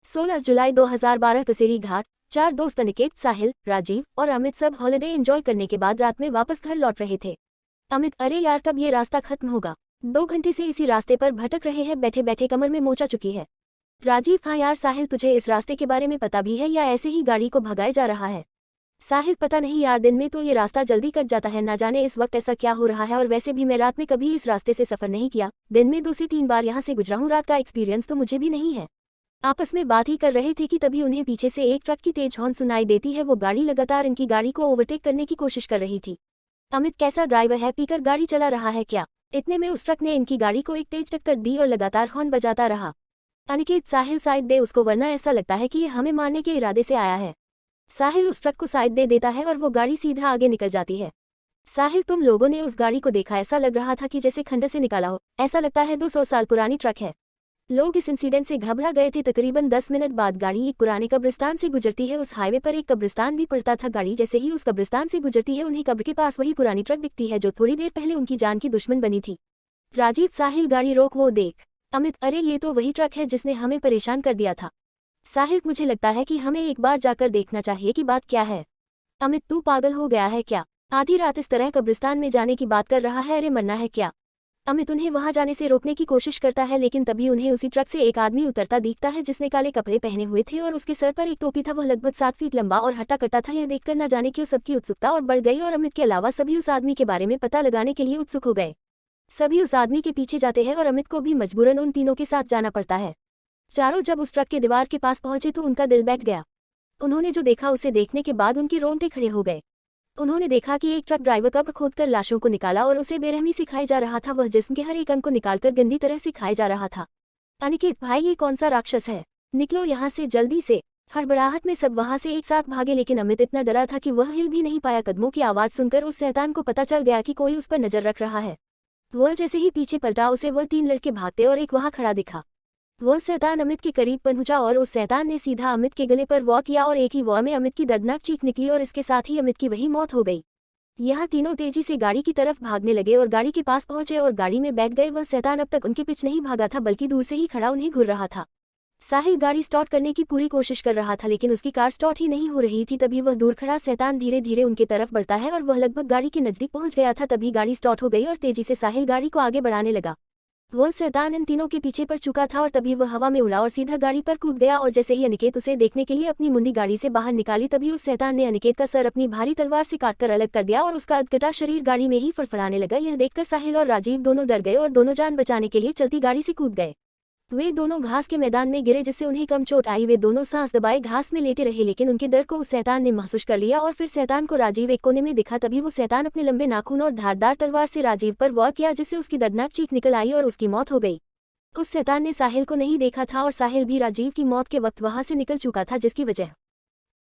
16 जुलाई 2012 कसेरी घाट। 4 दोस्त अनिकेत, साहिल, राजीव और अमित सब हॉलिडे एंजॉय करने के बाद रात में वापस घर लौट रहे थे। अमित, अरे यार कब ये रास्ता खत्म होगा, 2 घंटे से इसी रास्ते पर भटक रहे हैं, बैठे बैठे कमर में मोचा चुकी है। राजीव, हाँ यार साहिल, तुझे इस रास्ते के बारे में पता भी है या ऐसे ही गाड़ी को भगाया जा रहा है? साहिल, पता नहीं यार, दिन में तो ये रास्ता जल्दी कट जाता है, ना जाने इस वक्त ऐसा क्या हो रहा है। और वैसे भी मैं रात में कभी इस रास्ते से सफर नहीं किया, दिन में 2 से 3 बार यहाँ से गुजरा हूँ, रात का एक्सपीरियंस तो मुझे भी नहीं है। आपस में बात ही कर रहे थे कि तभी उन्हें पीछे से एक ट्रक की तेज हॉर्न सुनाई देती है। वो गाड़ी लगातार इनकी गाड़ी को ओवरटेक करने की कोशिश कर रही थी। अमित, कैसा ड्राइवर है, पीकर गाड़ी चला रहा है क्या? इतने में उस ट्रक ने इनकी गाड़ी को एक तेज टक्कर दी और लगातार हॉर्न बजाता रहा। अनिकेत, साहिल साइड दे उसको, वरना ऐसा लगता है कि ये हमें मारने के इरादे से आया है। साहिल उस ट्रक को साइड दे देता है और वो गाड़ी सीधा आगे निकल जाती है। साहिल, तुम लोगों ने उस गाड़ी को देखा? ऐसा लग रहा था कि जैसे खंडर से निकाला हो, ऐसा लगता है 200 साल पुरानी ट्रक है। लोग इस इंसिडेंट से घबरा गए थे। तकरीबन 10 मिनट बाद गाड़ी एक पुराने कब्रिस्तान से गुजरती है। उस हाईवे पर एक कब्रिस्तान भी पड़ता था। गाड़ी जैसे ही उस कब्रिस्तान से गुजरती है, उन्हें कब्र के पास वही पुरानी ट्रक दिखती है जो थोड़ी देर पहले उनकी जान की दुश्मन बनी थी। राजीव, साहिल गाड़ी रोक, वो देख। अमित, अरे ये तो वही ट्रक है जिसने हमें परेशान कर दिया था। साहिल, मुझे लगता है कि हमें एक बार जाकर देखना चाहिए कि बात क्या है। अमित, तू पागल हो गया है क्या? आधी रात इस तरह कब्रिस्तान में जाने की बात कर रहा है? अरे मरना है क्या? अमित उन्हें वहां जाने से रोकने की कोशिश करता है, लेकिन तभी उन्हें उसी ट्रक से एक आदमी उतरता दिखता है जिसने काले कपड़े पहने हुए थे और उसके सर पर एक टोपी था। वह लगभग 7 फीट लंबा और हट्टा कट्टा था। यह देखकर न जाने क्यों सबकी उत्सुकता और बढ़ गई और अमित के अलावा सभी उस आदमी के बारे में पता लगाने के लिए उत्सुक हो गए। सभी उस आदमी के पीछे जाते हैं और अमित को भी मजबूरन उन तीनों के साथ जाना पड़ता है। चारों जब उस ट्रक के दीवार के पास पहुंचे तो उनका दिल बैठ गया। उन्होंने जो देखा उसे देखने के बाद उनके रोंगटे खड़े हो गए। उन्होंने देखा कि एक ट्रक ड्राइवर कब्र खोदकर लाशों को निकाला और उसे बेरहमी से खाया जा रहा था। वह जिस्म के हर एक अंग को निकालकर गंदी तरह से खाया जा रहा था। अनिकेत भाई, ये कौन सा राक्षस है? निकलो यहाँ से जल्दी से। हड़बड़ाहट में सब वहां से एक साथ भागे, लेकिन अमित इतना डरा था कि वह हिल भी नहीं पाया। कदमों की आवाज सुनकर उस शैतान को पता चल गया कि कोई उस पर नजर रख रहा है। वह जैसे ही पीछे पलटा, उसे वह 3 लड़के भागते और एक वहां खड़ा दिखा। वह शैतान अमित के करीब पहुंचा और उस शैतान ने सीधा अमित के गले पर वॉर किया और एक ही वॉर में अमित की दर्दनाक चीख निकली और इसके साथ ही अमित की वही मौत हो गई। यह तीनों तेजी से गाड़ी की तरफ भागने लगे और गाड़ी के पास पहुंचे और गाड़ी में बैठ गए। वह शैतान अब तक उनके पीछे नहीं भागा था, बल्कि दूर से ही खड़ा उन्हें घूर रहा था। साहिल गाड़ी स्टार्ट करने की पूरी कोशिश कर रहा था, लेकिन उसकी कार स्टार्ट ही नहीं हो रही थी। तभी वह दूर खड़ा शैतान धीरे धीरे उनके तरफ बढ़ता है और वह लगभग गाड़ी के नजदीक पहुंच गया था। तभी गाड़ी स्टार्ट हो गई और तेजी से साहिल गाड़ी को आगे बढ़ाने लगा। वह शैतान इन तीनों के पीछे पड़ चुका था और तभी वह हवा में उड़ा और सीधा गाड़ी पर कूद गया। और जैसे ही अनिकेत उसे देखने के लिए अपनी मुंडी गाड़ी से बाहर निकाली, तभी उस शैतान ने अनिकेत का सर अपनी भारी तलवार से काटकर अलग कर दिया और उसका अधकटा शरीर गाड़ी में ही फड़फड़ाने लगा। यह देखकर साहिल और राजीव दोनों डर गए और दोनों जान बचाने के लिए चलती गाड़ी से कूद गए। वे दोनों घास के मैदान में गिरे, जिससे उन्हें कम चोट आई। वे दोनों सांस दबाए घास में लेटे रहे, लेकिन उनके डर को उस शैतान ने महसूस कर लिया और फिर शैतान को राजीव एक कोने में दिखा। तभी वो शैतान अपने लंबे नाखून और धारदार तलवार से राजीव पर वार किया, जिससे उसकी दर्दनाक चीख निकल आई और उसकी मौत हो गई। उस शैतान ने साहिल को नहीं देखा था और साहिल भी राजीव की मौत के वक्त वहां से निकल चुका था, जिसकी वजह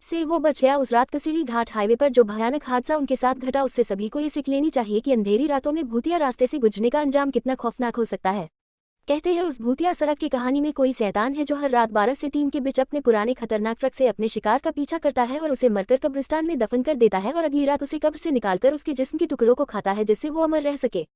से वो बच गया। उस रात कसेरी घाट हाईवे पर जो भयानक हादसा उनके साथ घटा, उससे सभी को ये सीख लेनी चाहिए कि अंधेरी रातों में भूतिया रास्ते से गुजरने का अंजाम कितना खौफनाक हो सकता है। कहते हैं उस भूतिया सड़क की कहानी में कोई शैतान है जो हर रात 12 से 3 के बीच अपने पुराने खतरनाक ट्रक से अपने शिकार का पीछा करता है और उसे मरकर कब्रिस्तान में दफन कर देता है और अगली रात उसे कब्र से निकालकर उसके जिस्म के टुकड़ों को खाता है, जिससे वो अमर रह सके।